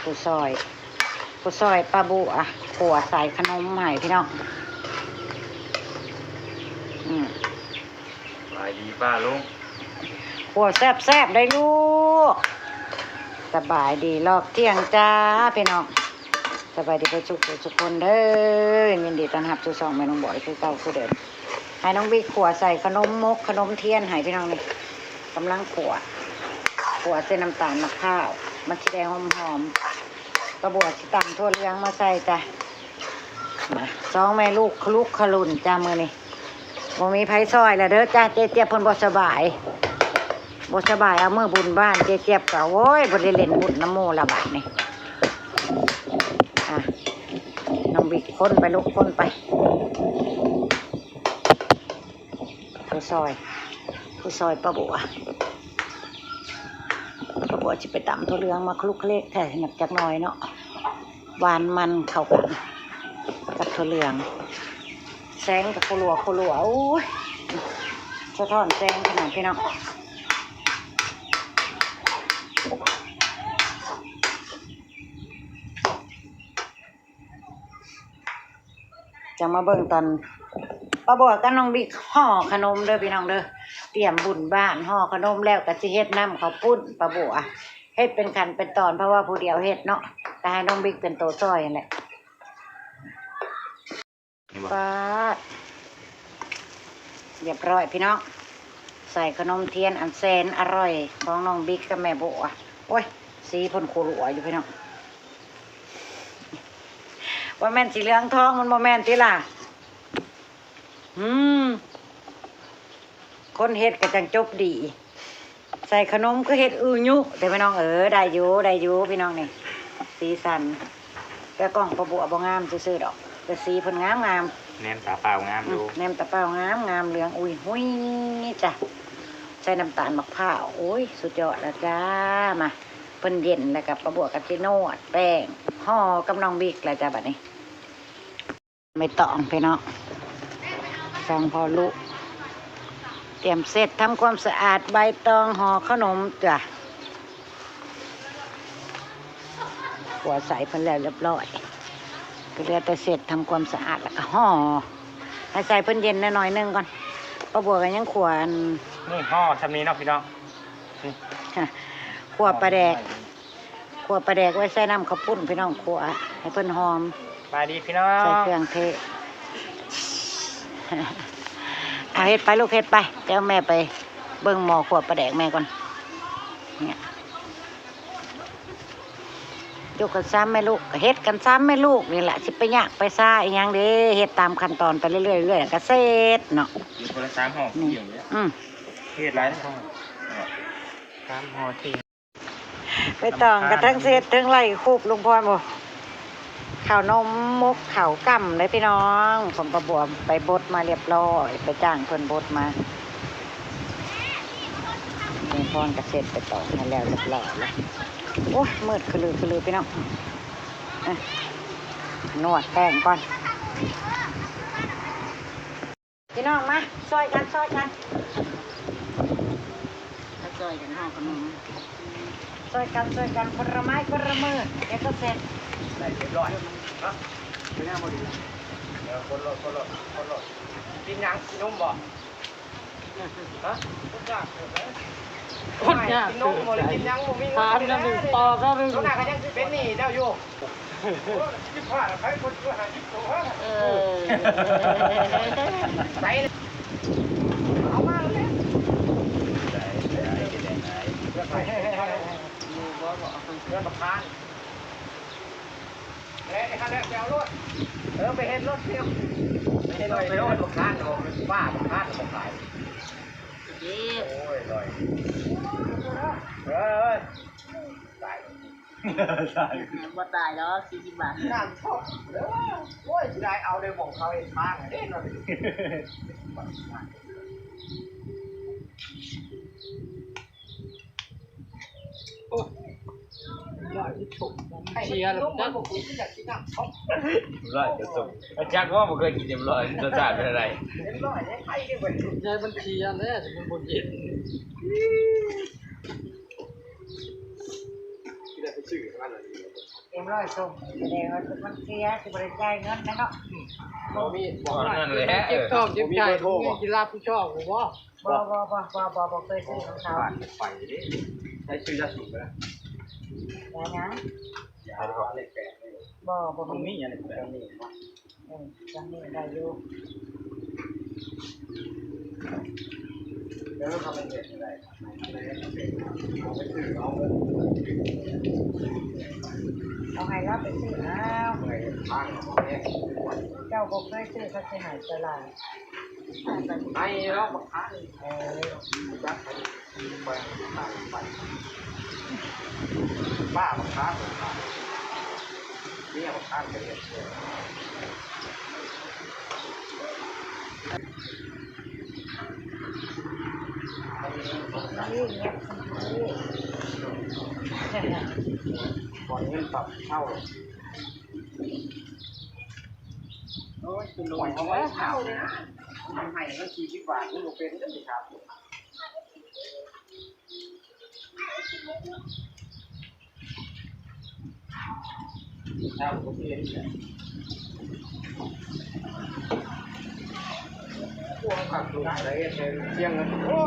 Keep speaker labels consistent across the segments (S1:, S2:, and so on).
S1: ผู้ซอยปลาบุอ่ะขัวใส่ขนมใหม่พี่น้อง
S2: สบายดีป้าลุง
S1: ขัวแซ่บได้ลูกสบายดีรอบเที่ยงจ้าพี่น้องสบายดีไปทุกคนเด้อยินดีต้อนรับสู่ช่องแม่น้องบอยคือเก่าคือเดิมให้น้องบิ๊กขัวใส่ขนมมกขนมเทียนให้พี่น้องนี่กำลังขัวเส้นน้ำตาลมะพร้าวมันสีแดงหอมกระบวดสีตำทั่วเลี้ยงมาใส่จ้ะมาสองแม่ลูกขลุ่นจ้ามือนี่บ่มีไผซอยแล้วเด้อจ้าเจี๊ยบเพิ่นบ่สบายเอามือบุญบ้านเจี๊ยบก็โอ้ยบ่ได้เล่นบุญน้ำโมละบาดนี่น้องบิ๊กคนไปลูกคนไปผู้ซอยป้าบัวจะไปตำตัวเรืองมาคลุกเล็กแค่หนักจักหน่อยเนาะหวานมันเข้ากันกับตัวเรืองแสงกับโคลัวโอ้ยสะท้อนแสงขนาดพี่น้องจะมาเบิ่งตอนป้าบัวกับน้องบิ๊กห่อขนมเด้อพี่น้องเด้อเตรียมบุญบ้านห่อขนมแล้วก็สิเฮ็ดน้ำข้าวปุ้นป้าบัวเฮ็ดเป็นขั้นเป็นตอนเพราะว่าผู้เดียวเฮ็ดเนาะแต่ให้น้องบิ๊กเป็นโตซอยนั่นแหละป้าเรียบร้อยพี่น้องใส่ขนมเทียนอันแสนอร่อยของน้องบิ๊กกับแม่บัวโอ้ยสีพ่นโคลัวอยู่พี่น้องว่าแม่นสีเหลืองทองมันบ่แม่นติล่ะคนเฮ็ดก็จังจบดีใส่ขนมก็เฮ็ดยุแต่พี่น้องได้อยู่พี่น้องนี่สีสันแต่กล้องประบัวบ่งามซื่อๆดอกแต่สีเพิ่นงาม
S2: แนมตาเปล่างามดู
S1: แนมตาเปล่างามเหลืองอุ้ยหุ้ยจ้ะใส่น้ำตาลมะพร้าวโอ้ยสุดยอดแล้วจ้ามาเพิ่นเย็นแล้วกับประบัวกับจิโนดแป้งห่อกับน้องบิ๊กแล้วจ้าบัดนี้ไม่ต้องพี่น้องสั่งพอลุเตรียมเสร็จทำความสะอาดใบตองห่อขนมจ้ะหัวใส่เพิ่นแล้วเรียบร้อยก็เหลือแต่เสร็จทำความสะอาดแล้วก็ห่อให้ใส่เพิ่นเย็นหน่อยนึงก่อนป้าบัวกันยังขวาน
S2: นี่ห่อทำนี้เนาะพี่น้อง
S1: ขวปลาแดกไว้ใส่น้ำข้าวปุ้นพี่น้องขวให้เพิ่นหอม
S2: สบายดีพี่น้อง
S1: ใส่เครื่องเทศเอาเฮ็ดไปลูกเฮ็ดไปเดี๋ยวแม่ไปเบิ่งหม้อขวดปลาแดกแม่ก่อนเนี่ยยกกันซ้ำแม่ลูกเฮ็ดกันซ้ำแม่ลูกนี่แหละสิไปยากไปซ่าอีหยังเด้เฮ็ดตามขั้นตอนไปเรื่อยๆก็เสร็จเนาะ
S2: อยู่คนละ3ห่อเกี่ยวเนี่ยเฮ็ดหลายห่อ3ห่อที่
S1: ไปต่องกระทั่งเสร็จถึงไล่คูบลุงพรบ่ข้าวนมมกข้าวกั่มเลยพี่น้องผมประบวมไปบดมาเรียบร้อยไปจ้างเพิ่นบดมาลุงพรก็เสร็จไปต่อมาแล้วเรียบร้อยแล้วโอ้ยมืดคือลือพี่น้องนวดแป้งก่อนพี่น้องมาช่วยกันห่อขนมช่วยกันคนละไม้คนละมือเดี๋ยวก็เสร็จ
S2: ได้เรียบร้อยครับไม่น่าพอดีคนละกินยังกินนมบ่ฮะคนยากกินนมบ่เลยกินยังบ่มีเงินกินนึงต่อก็นึงคนหน้าก็ยังเป็นหนี้เจ้าอยู่คิดว่าใครคนช่วยหาคิดตัวไปเอามาเลยเพื่อนประธานไอ้คันนี้ไปเอารถไปเห็นรถเที่ยวไปเห็นรถไปรถประธานเอาว่าประธานเอาขายโอ้ยลอยตายว่าตายแล้ว40 บาทงานชอบโอ้ยได้เอาได้บอกเขาเองทางเด้นเลยเชียร์แล้วนะร้อยจะส่งอาจารย์ก็บอกเคยกินเต็มร้อยจะจ่ายเป็นอะไรเต็มร้อยเนี่ยใครได้เหมือนใช่บัญชีอันนี้จะเป็นบนเย็น สื่อมันอะไร
S1: เต็มร้อยส่งแสดงว่ามันเสียสิบริจาคเงินนะเนาะ
S2: บ่มีบ่
S3: นั่นแหละ
S4: เจ็บท้องเจ็บใจมีกีฬาผู้ชอบผมว่า
S1: บ่เคยซื้อของเขา
S2: ผ่านไปดิใช้ชื่อยาสูบไปแล้ว
S1: แต่นะ
S2: ยาเขาเลขแปดเลย
S1: บ่
S2: มัน
S1: มี
S2: มีอะไรแบบนี้วะ
S1: จังนี้ได้อยู่
S2: แล้วทำเป็นเด็ดอะไรอะไรเป็นเอาไปซื้อเอาเงิน
S1: เอาให้รับไปซื้ออ้าว
S2: ไปบ้านของเนี่ย
S1: เจ้าบ่เคยซื้อเขาสิหายตลาด
S2: ไอ้เราบักค้า
S1: เ
S2: ยักษ์ไปไปบ้าบักค้าบักค้าเนี่ยบักค้าเป็นเนี่ย
S1: นี่เงียบนี่
S2: ก่อนเงินปรับเช่าโอ้ยเป็นลอยเอาไว้เช่าเลยนะทำให้ก็40 บาทนี่ก็เป็นได้สิครับเช่าก็เป็นพวกขับรถอะไรเป็นเที่ยงเงินโอ้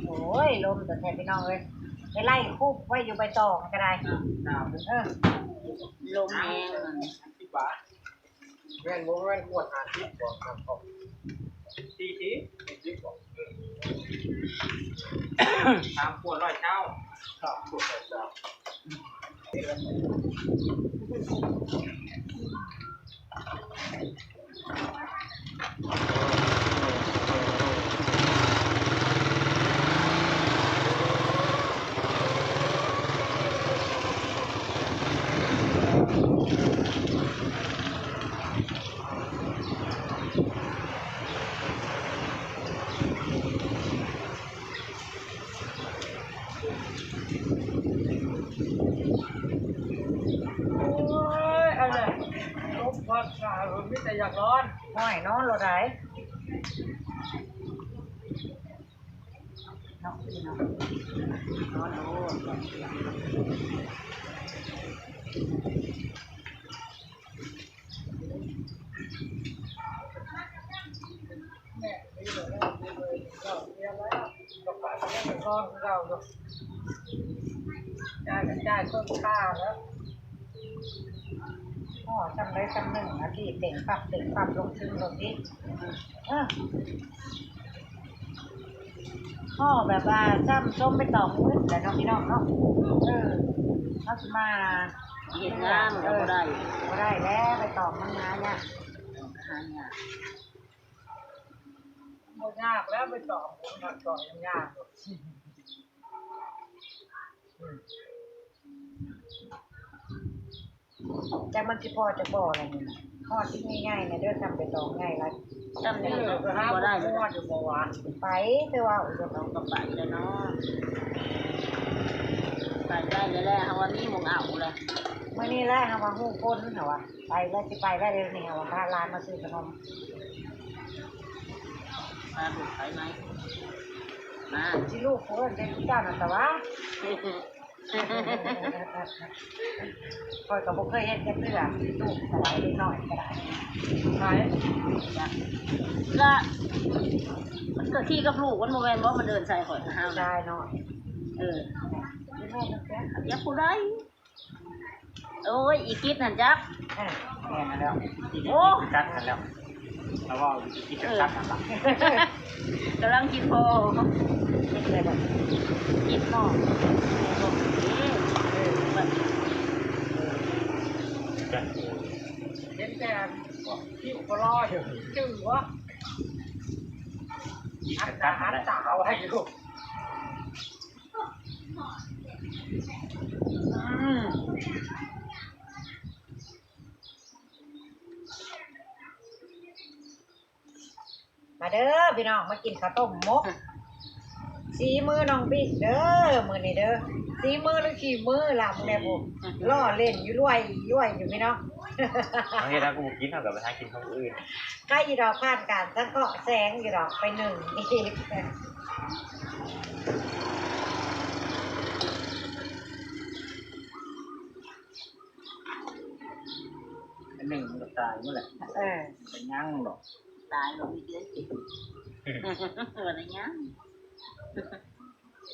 S1: โอ้ยลมแต่แทนพี่น้องเลยไปไล่คุบไว้อยู่ใบตองก็ได้ลมแห้ง
S2: 10 บาทแม่นบ่แม่นขวด50บ่ครับผม40บ่3 ขวด100เจ้า3 ขวด100เจ้า
S4: อะไรลบพัดขาผมไม่แต่อยากร้อน
S1: ห้อยนอนรถไหนนอนพี่น้องนอนโอ้
S4: ร้อนเราอยู่จ่ายต้นค่าแล้ว
S1: พ่อจำได้จำหนึ่งนาทีเต่งปรับลงซึ่งลงนี้พ่อแบบว่าจำส้มไปต่อมืดแต่น้องพี่น้องเนาะเขาจะมา
S5: เห็นงามก็บ่ได้
S1: บ่ได้แล้วไปต่อมันงานเนี่ย
S5: หายาก
S4: หมดยากแล้วไปต่อผมถักต่อยังยาก
S1: แต่มันสิพอจะบ่อะไรนี่พ่อที่ง่ายๆนะเด้อทำไปต่อง่ายละ
S5: จำได้
S4: นี่
S5: ก็
S4: ก็ห้า
S5: บ่
S4: ได้
S5: ได้
S4: เล
S5: เลย ย
S4: อยู่บ่วาน
S1: ไปแต่ว่าอุป
S5: ต้องก็ไปแล้วเนาะไปได้แล้วแหละเฮาว่ามีหมองเอาเลย
S1: เมื่อนี้แหละค่ะว่าฮู้คนเหรอวะไปแล้วสิไปได้เลยนี่ค่ะว่าพาร้านมาซื้อขนม
S5: มาดูไปไหมมา
S1: สิลูกเพิ่นเป็นเจ้านั่นแต่ว่าคอยก็บ่เคยเฮ็ดจักเทื่อลูกสบายเล็กน้อยก็ได้
S4: ใช่
S5: ก็มันก็ขี้กับลูกมันโมแมนบ่มันเดินใส่ข่อยห้าว
S1: ได้เนาะ
S5: เออ
S1: นี่แม่นึกแก่
S5: อย่าผู้ใดโอ้ยอีกิดนั่นจัก
S2: แม่นแล้ว
S5: โอ้
S2: กัดกันแล้วแล้วว่ากินกัดกันละ
S5: กำลังกินพอ
S1: เฮ็ดเลยบ่
S5: กินเนาะมัน
S4: เห็นแต่ที่อุปรออยู่ชื่อว่าอันตาเอาให้อยู่
S1: มาเด้อพี่น้องมากินข้าวต้มมกสีมือน้องบิ๊กเด้อมื้อนี้เด้อสีมือหรือขี้มือล่ะมื้อนี้ผมล้อเล่นอยู่รวยอยู่พี่น้อง
S2: บางทีเรากูกินเท่ากับไปหากินของอื่น
S1: ก็อีดอกผ่านการตั้งเกาะแสงอีดอกไปหนึ่งอีก
S4: อันหนึ่งมันก็ตายเมื่อไหร่ ไปยั่งหรอก
S5: ตายลงอีกเลยวันนี้ยัง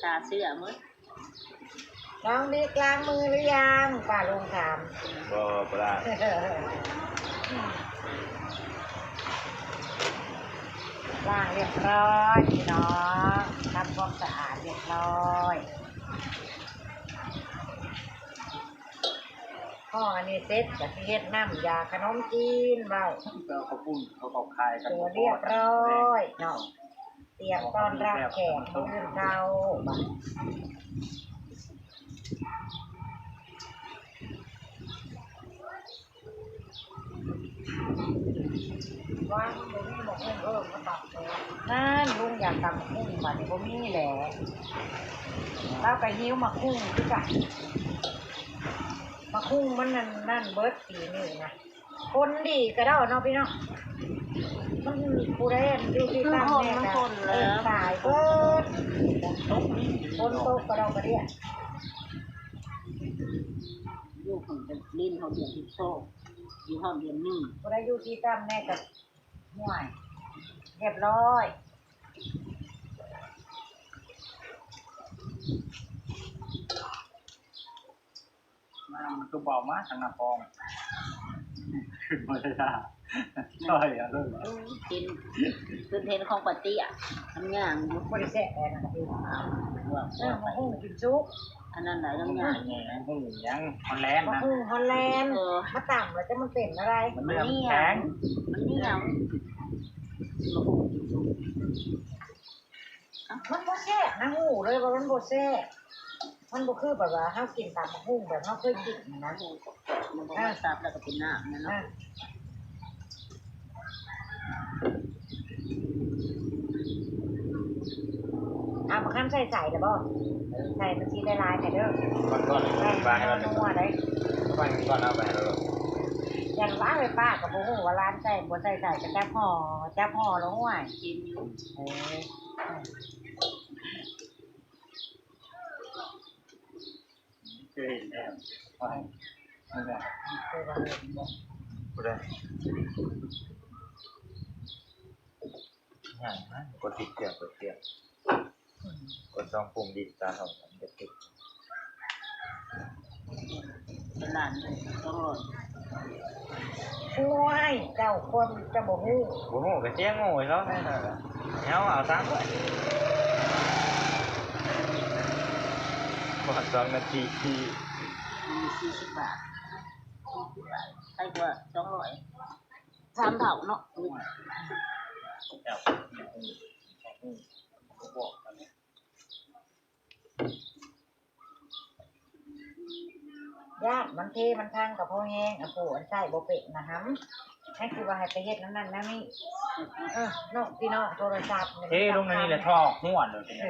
S5: ตาเสื้อมั้ย
S1: น้องบิ๊กล้างมือหรือยังป้าลุงถาม
S2: บ่ปลา
S1: ล้างเรียบร้อยพี่น้องทำความสะอาดเรียบร้อยพ่ออันนี้เซ็ตกับเฮ็ดน้ำยาขนมจีนเรา
S4: เราเขาปุ้นเขาตอกคายกัน
S1: ตัวเรียบร้อยเนาะเตรียมต้อนรับแขกทุกคนเราว่างตรงนี้บอกเพิ่มก็ตัดเลยนั่นลุงอยากตำกุ้งมาเนี่ยก็มีแหละแล้วก็หิ้วมากุ้งคือกันมาคุ้งมันนั่นเบิร์ดปีนี่นะคนดีก็ได้เนาะพี่เนาะมันผู้ใดอยู่ที่ตั้งแน่กันตายเบิร์ดคนโตก็เราก็เรียก
S5: ลูกของเป็นลิ้นเขาเดือดที่โซ่อยู่ห้องเดือนหนึ่ง
S1: ผู้ใดอยู่ที่ตั้งแน่กันห่วยเรียบร้อย
S4: มันก็บอกมาทางนาฟองขึ้นมาได้ละใช่อะเลย
S5: กินคือเทนของปาร์ตี้อ่ะทำงานอยู่
S1: บริเสธแอนนะครับพี่
S5: ว่า
S1: มาหุ้งกินซุป
S5: อันนั้นไหน
S4: ต้อง
S5: ทำงาน
S4: แง่หูยังฮอลแลนด์
S1: มา
S4: นะ
S1: หุ้งฮอลแลนด์มาต่ำแล้วจะมันเป็นอะไร
S4: มันเรื่องแข็ง
S5: มันเหนียว
S1: มันโบแซ่บนะหูเลยว่ามันโบแซ่บมันโบคือแบบว่าเฮากินตามหุ้งแบบเฮาเคยกินนะ
S5: มันบอกว่าซับแล้วก็เป็นน้ำนะเนาะ
S1: เอามาขั้นใส่หรือเปล่าใส่มันชีละลายแต่เด้อ
S2: ก่อนก่อน
S1: ใส่
S2: ปลาให้เรา
S1: นัวได้
S2: ก่อนเอาไปให้เรา
S1: อย่างว่าไปป้ากับโบหูว่าร้านใส่บ่ใส่จะจับห่อแล้วห่วย
S5: กินอยู่
S4: เคยเห็นแล้วไปนี่แหละ
S1: เคยว่าเห็นบ่
S2: กูได้ง่ายมากกดติดเกี่ยวกดซองปุ่มดิจิตาลของผมจะติด
S5: เป็นหลานต้องรอ
S1: ช่วยเจ้าคนจะบ่ฮู้
S2: โอ้โหกระเจี๊ยงโง่เขาแน่นอนเอาตามไปหมด2 นาที
S5: มี40 บาทใช่กว่า200 3เท่าเนาะ
S4: แอบบอกกันเนี่ย
S1: ญาติมันเทมันทางกับพ่อแห้งอ่ะปู่อันใส่บ่เป็ดนะฮัมให้คือว่าให้ไปเฮ็ดนั่นนะนี่นอกพี่น้องโทรศัพท์
S4: เฮ้ลงในนี่แหละท่อหัวเลยเป็นไง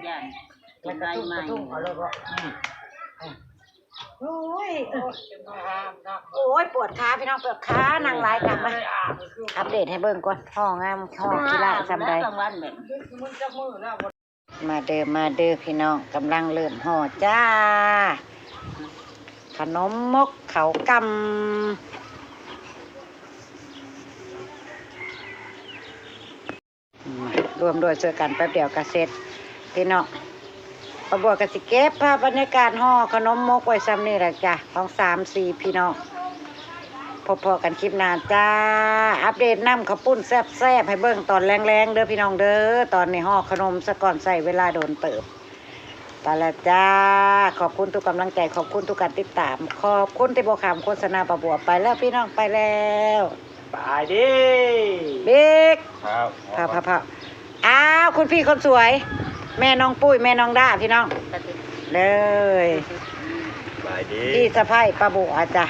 S5: ย่าน
S1: แล้วก็ตุ้งเอาเลยบ่โอ้ยโอ้ยปวดขาพี่น้องปวดขานั่งหลายกลับมาอัปเดตให้เบิ่งก่อนห้องามห้องกีฬาจำได้
S5: กลางวันแบบ
S1: มาเด้อพี่น้องกำลังเริ่มห่อจ้าขนมมกเขากำรวมด้วยช่วยกันแป๊บเดียวก็เสร็จพี่น้องประบวกกับสิเก็บภาพบรรยากาศห่อขนมมกไว้ซ้ำนี่แหละจ้ะของ3-4พี่น้องพอๆกันคลิปหน้าจ้าอัปเดตน้ำข้าวปุ้นแซ่บๆให้เบิ่งตอนแรงๆเด้อพี่น้องเด้อตอนนี้ห่อขนมซะก่อนใส่เวลาโดนเติบไปแล้วจ้าขอบคุณทุกกำลังใจขอบคุณทุกการติดตามขอบคุณที่บอกคำโฆษณาประบวกไปแล้วพี่น้องไปแล้ว
S4: ตายดิ
S1: บิ๊ก
S2: ครับ
S1: พาอ้าวคุณพี่คนสวย แม่น้องปุ้ยแม่น้องด้าพี่น้อง
S5: กระติก
S1: เลย
S2: บายดี
S1: พี่สะพ้ายป้าบัวจ้ะ